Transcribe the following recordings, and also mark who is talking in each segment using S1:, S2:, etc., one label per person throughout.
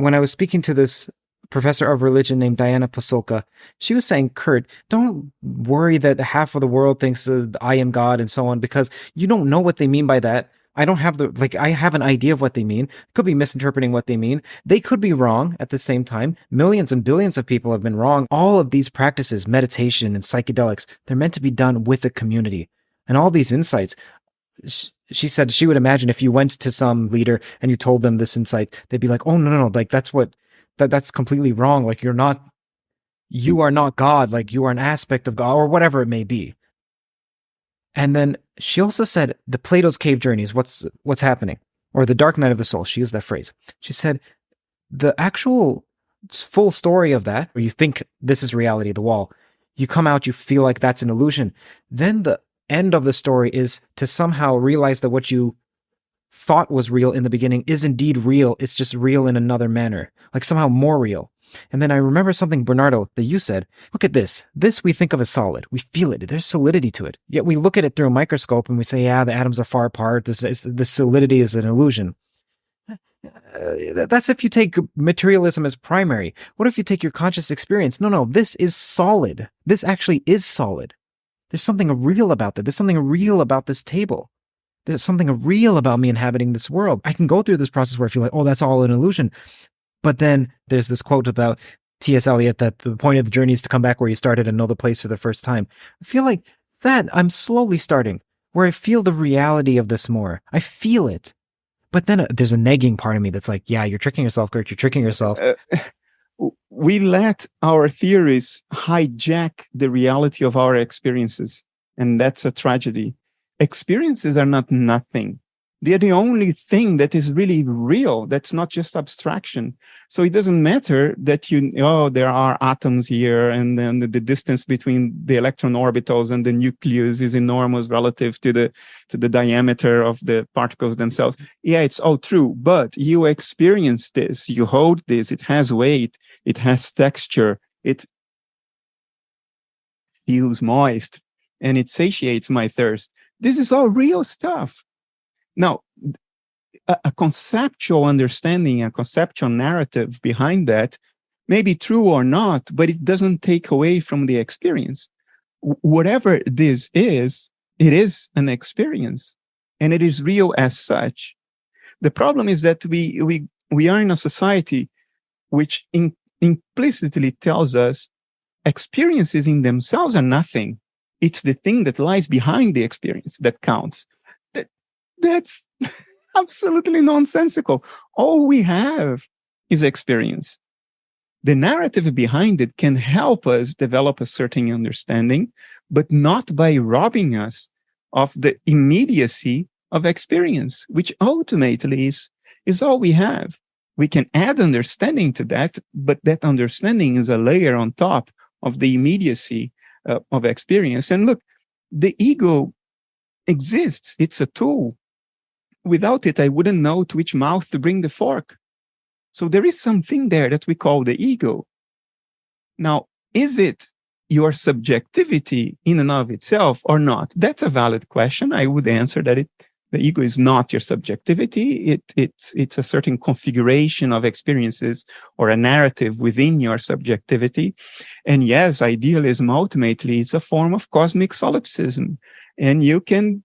S1: when I was speaking to this professor of religion named Diana Pasulka, she was saying, Curt, don't worry that half of the world thinks I am God and so on, because you don't know what they mean by that. I don't have I have an idea of what they mean. Could be misinterpreting what they mean. They could be wrong at the same time. Millions and billions of people have been wrong. All of these practices, meditation and psychedelics, they're meant to be done with the community. And all these insights, she said she would imagine if you went to some leader and you told them this insight, they'd be like, oh, no, like that's completely wrong. Like you are not God. Like you are an aspect of God or whatever it may be. And then she also said the Plato's cave journey is what's happening, or the dark night of the soul. She used that phrase. She said the actual full story of that, where you think this is reality, the wall, you come out, you feel like that's an illusion. Then the end of the story is to somehow realize that what you thought was real in the beginning is indeed real. It's just real in another manner, like somehow more real. And then I remember something, Bernardo, that you said. Look at this. This we think of as solid. We feel it. There's solidity to it. Yet we look at it through a microscope and we say, yeah, the atoms are far apart. The solidity is an illusion. That's if you take materialism as primary. What if you take your conscious experience? No, this is solid. This actually is solid. There's something real about that. There's something real about this table. There's something real about me inhabiting this world. I can go through this process where I feel like, oh, that's all an illusion. But then there's this quote about T.S. Eliot that the point of the journey is to come back where you started and know the place for the first time. I feel like that I'm slowly starting, where I feel the reality of this more. I feel it. But then there's a nagging part of me that's like, yeah, you're tricking yourself, Curt. You're tricking yourself.
S2: We let our theories hijack the reality of our experiences. And that's a tragedy. Experiences are not nothing. They're the only thing that is really real. That's not just abstraction. So it doesn't matter that there are atoms here, and then the distance between the electron orbitals and the nucleus is enormous relative to the diameter of the particles themselves. Yeah, it's all true. But you experience this. You hold this. It has weight. It has texture. It feels moist, and it satiates my thirst. This is all real stuff. Now, a conceptual understanding, a conceptual narrative behind that may be true or not, but it doesn't take away from the experience. Whatever this is, it is an experience, and it is real as such. The problem is that we are in a society which implicitly tells us experiences in themselves are nothing. It's the thing that lies behind the experience that counts. That's absolutely nonsensical. All we have is experience. The narrative behind it can help us develop a certain understanding, but not by robbing us of the immediacy of experience, which ultimately is all we have. We can add understanding to that, but that understanding is a layer on top of the immediacy of experience. And look, the ego exists. It's a tool. Without it, I wouldn't know to which mouth to bring the fork. So there is something there that we call the ego. Now, is it your subjectivity in and of itself or not? That's a valid question. I would answer that the ego is not your subjectivity. It's a certain configuration of experiences or a narrative within your subjectivity. And yes, idealism ultimately is a form of cosmic solipsism. And you can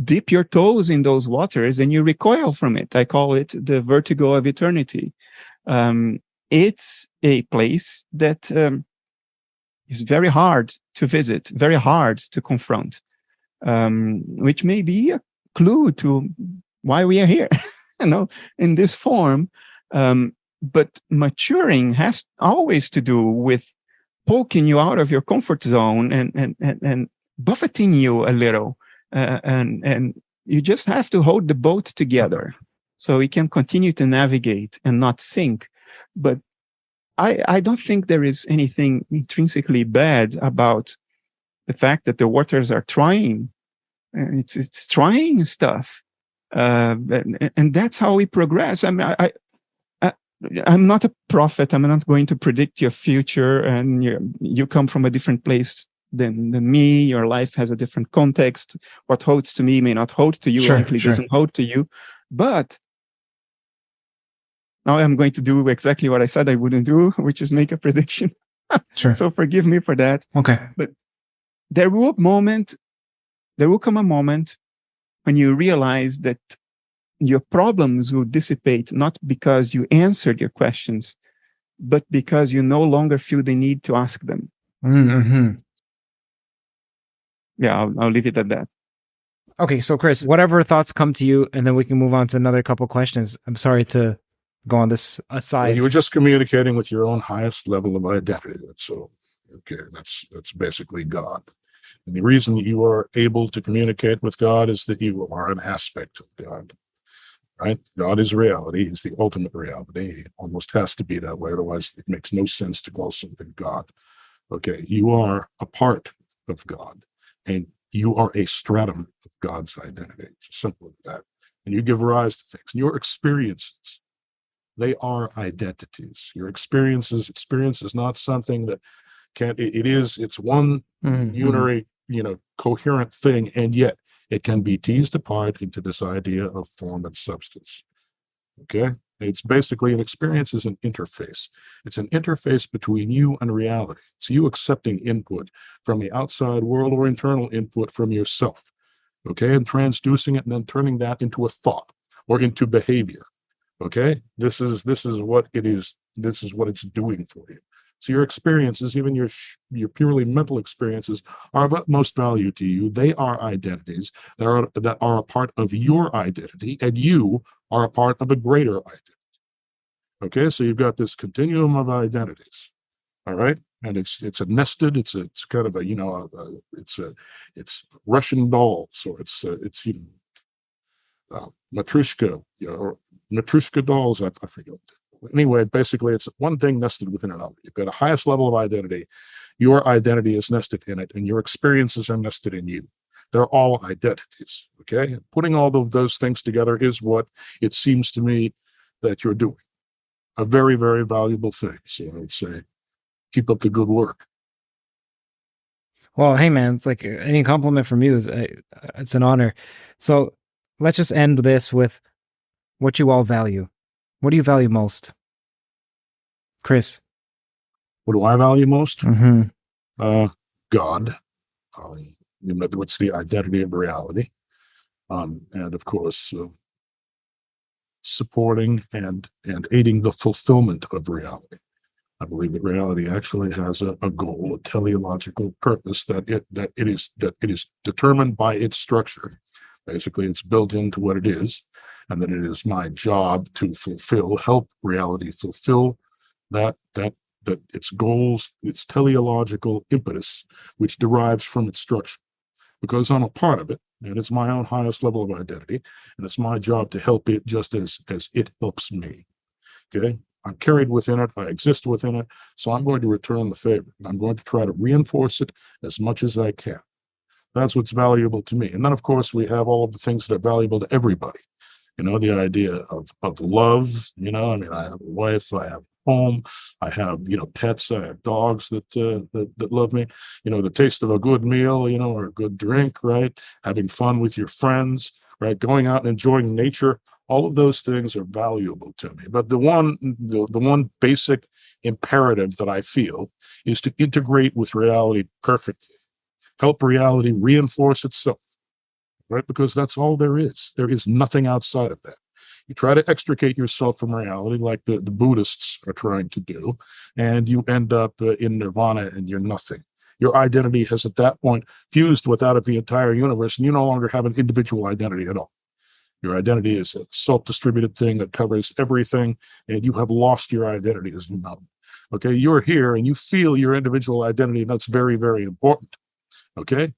S2: dip your toes in those waters and you recoil from it. I call it the vertigo of eternity. It's a place that is very hard to visit, very hard to confront, which may be a clue to why we are here, in this form. But maturing has always to do with poking you out of your comfort zone and buffeting you a little. And you just have to hold the boat together so we can continue to navigate and not sink. But I don't think there is anything intrinsically bad about the fact that the waters are trying. It's trying stuff. And that's how we progress. I mean, I'm not a prophet. I'm not going to predict your future, and you come from a different place than me. Your life has a different context. What holds to me may not hold to you, or actually doesn't hold to you. But Now I'm going to do exactly what I said I wouldn't do, which is make a prediction.
S1: Sure.
S2: So forgive me for that.
S1: Okay.
S2: But there will come a moment when you realize that your problems will dissipate, not because you answered your questions, but because you no longer feel the need to ask them.
S1: Mm-hmm.
S2: Yeah, I'll leave it at that.
S1: Okay, so Chris, whatever thoughts come to you, and then we can move on to another couple questions. I'm sorry to go on this aside.
S3: You were just communicating with your own highest level of identity. So, okay, that's basically God. And the reason that you are able to communicate with God is that you are an aspect of God, right? God is reality. He's the ultimate reality. It almost has to be that way. Otherwise, it makes no sense to call something God. Okay, you are a part of God, and you are a stratum of God's identity. It's as simple as that. And you give rise to things. And your experiences, they are identities. Your experience is not something that it's one unary, coherent thing, and yet it can be teased apart into this idea of form and substance. Okay? It's basically an experience is an interface. It's an interface between you and reality. It's you accepting input from the outside world or internal input from yourself. Okay? And transducing it and then turning that into a thought or into behavior. Okay? This is what it is. This is what it's doing for you. So your experiences, even your purely mental experiences, are of utmost value to you. They are identities that are a part of your identity, and you are a part of a greater identity. Okay, so you've got this continuum of identities. All right, and it's a nested. It's kind of a it's Russian dolls, or it's Matryoshka, or Matryoshka dolls. I forget. Anyway, basically, it's one thing nested within another. You've got a highest level of identity. Your identity is nested in it, and your experiences are nested in you. They're all identities. Okay, putting all of those things together is what it seems to me that you're doing. A very, very valuable thing. So I would say, keep up the good work.
S1: Well, hey man, it's like any compliment from you it's an honor. So let's just end this with what you all value. What do you value most? Chris.
S3: What do I value most?
S1: Mm-hmm.
S3: God. It's the identity of reality. And of course, supporting and aiding the fulfillment of reality. I believe that reality actually has a goal, a teleological purpose that it is determined by its structure. Basically, it's built into what it is, and that it is my job to help reality fulfill that its goals, its teleological impetus, which derives from its structure. Because I'm a part of it, and it's my own highest level of identity, and it's my job to help it just as it helps me. Okay? I'm carried within it, I exist within it, so I'm going to return the favor, and I'm going to try to reinforce it as much as I can. That's what's valuable to me. And then, of course, we have all of the things that are valuable to everybody. The idea of love, I have a wife, I have a home, I have, pets, I have dogs that love me, the taste of a good meal, or a good drink, right? Having fun with your friends, right? Going out and enjoying nature. All of those things are valuable to me. But the one basic imperative that I feel is to integrate with reality perfectly, help reality reinforce itself. Right? Because that's all there is. There is nothing outside of that. You try to extricate yourself from reality like the Buddhists are trying to do, and you end up in nirvana and you're nothing. Your identity has at that point fused with that of the entire universe, and you no longer have an individual identity at all. Your identity is a self-distributed thing that covers everything, and you have lost your identity as you know. Okay, you're here and you feel your individual identity, and that's very, very important. Okay,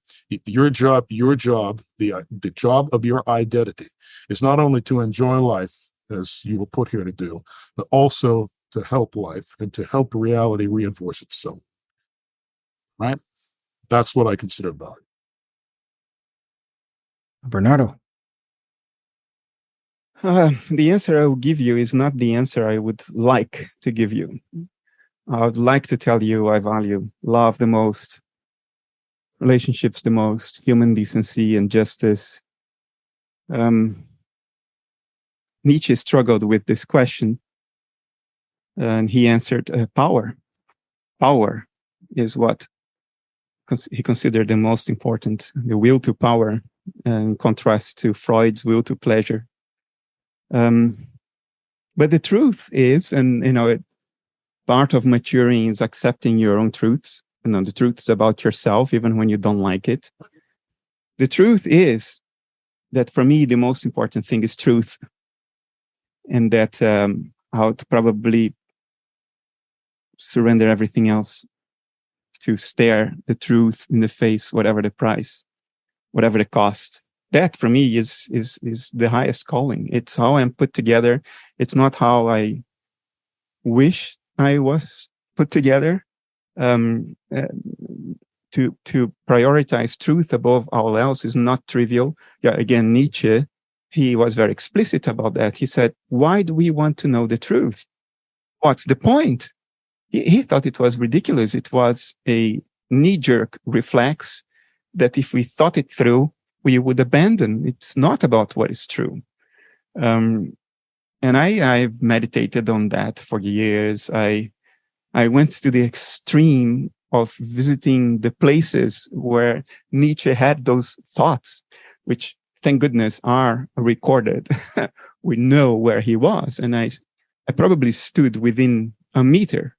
S3: your job, the job of your identity is not only to enjoy life as you were put here to do, but also to help life and to help reality reinforce itself. Right? That's what I consider value.
S1: Bernardo.
S2: The answer I will give you is not the answer I would like to give you. I would like to tell you I value love the most, relationships the most, human decency and justice. Nietzsche struggled with this question And he answered, power. Power is what he considered the most important, the will to power, in contrast to Freud's will to pleasure. But the truth is, and part of maturing is accepting your own truths. The truths about yourself, even when you don't like it. The truth is that for me, the most important thing is truth. And that I would probably surrender everything else to stare the truth in the face, whatever the price, whatever the cost. That for me is the highest calling. It's how I'm put together. It's not how I wish I was put together. To prioritize truth above all else is not trivial. Yeah, again, Nietzsche, he was very explicit about that. He said, why do we want to know the truth? What's the point? He thought it was ridiculous. It was a knee-jerk reflex that if we thought it through, we would abandon. It's not about what is true. And I've meditated on that for years. I went to the extreme of visiting the places where Nietzsche had those thoughts, which, thank goodness, are recorded. We know where he was. And I probably stood within a meter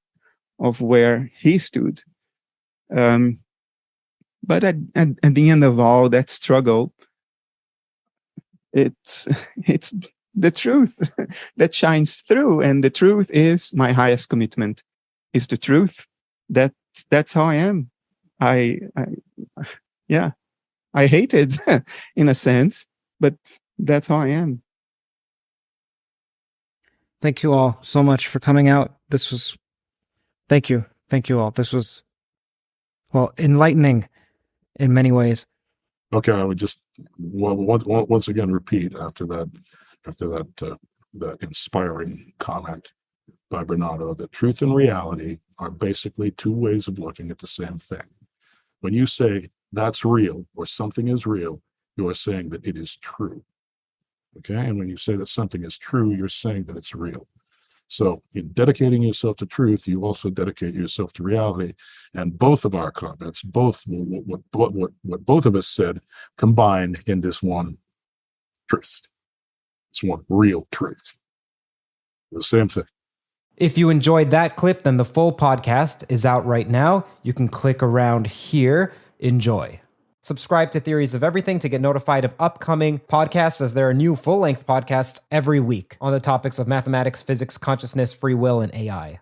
S2: of where he stood. But at the end of all that struggle, it's the truth that shines through. And the truth is my highest commitment, is the truth. That's how I am. I hate it in a sense, but that's how I am.
S1: Thank you all so much for coming out. Thank you all. This was, well, enlightening in many ways.
S3: Okay, I would just once again repeat after that inspiring comment by Bernardo that truth and reality are basically two ways of looking at the same thing. When you say that's real or something is real, you are saying that it is true. Okay, and when you say that something is true, you're saying that it's real. So in dedicating yourself to truth, you also dedicate yourself to reality. And both of our comments, what both of us said, combined in this one truth. It's one real truth. The same thing.
S1: If you enjoyed that clip, then the full podcast is out right now. You can click around here. Enjoy. Subscribe to Theories of Everything to get notified of upcoming podcasts, as there are new full-length podcasts every week on the topics of mathematics, physics, consciousness, free will, and AI.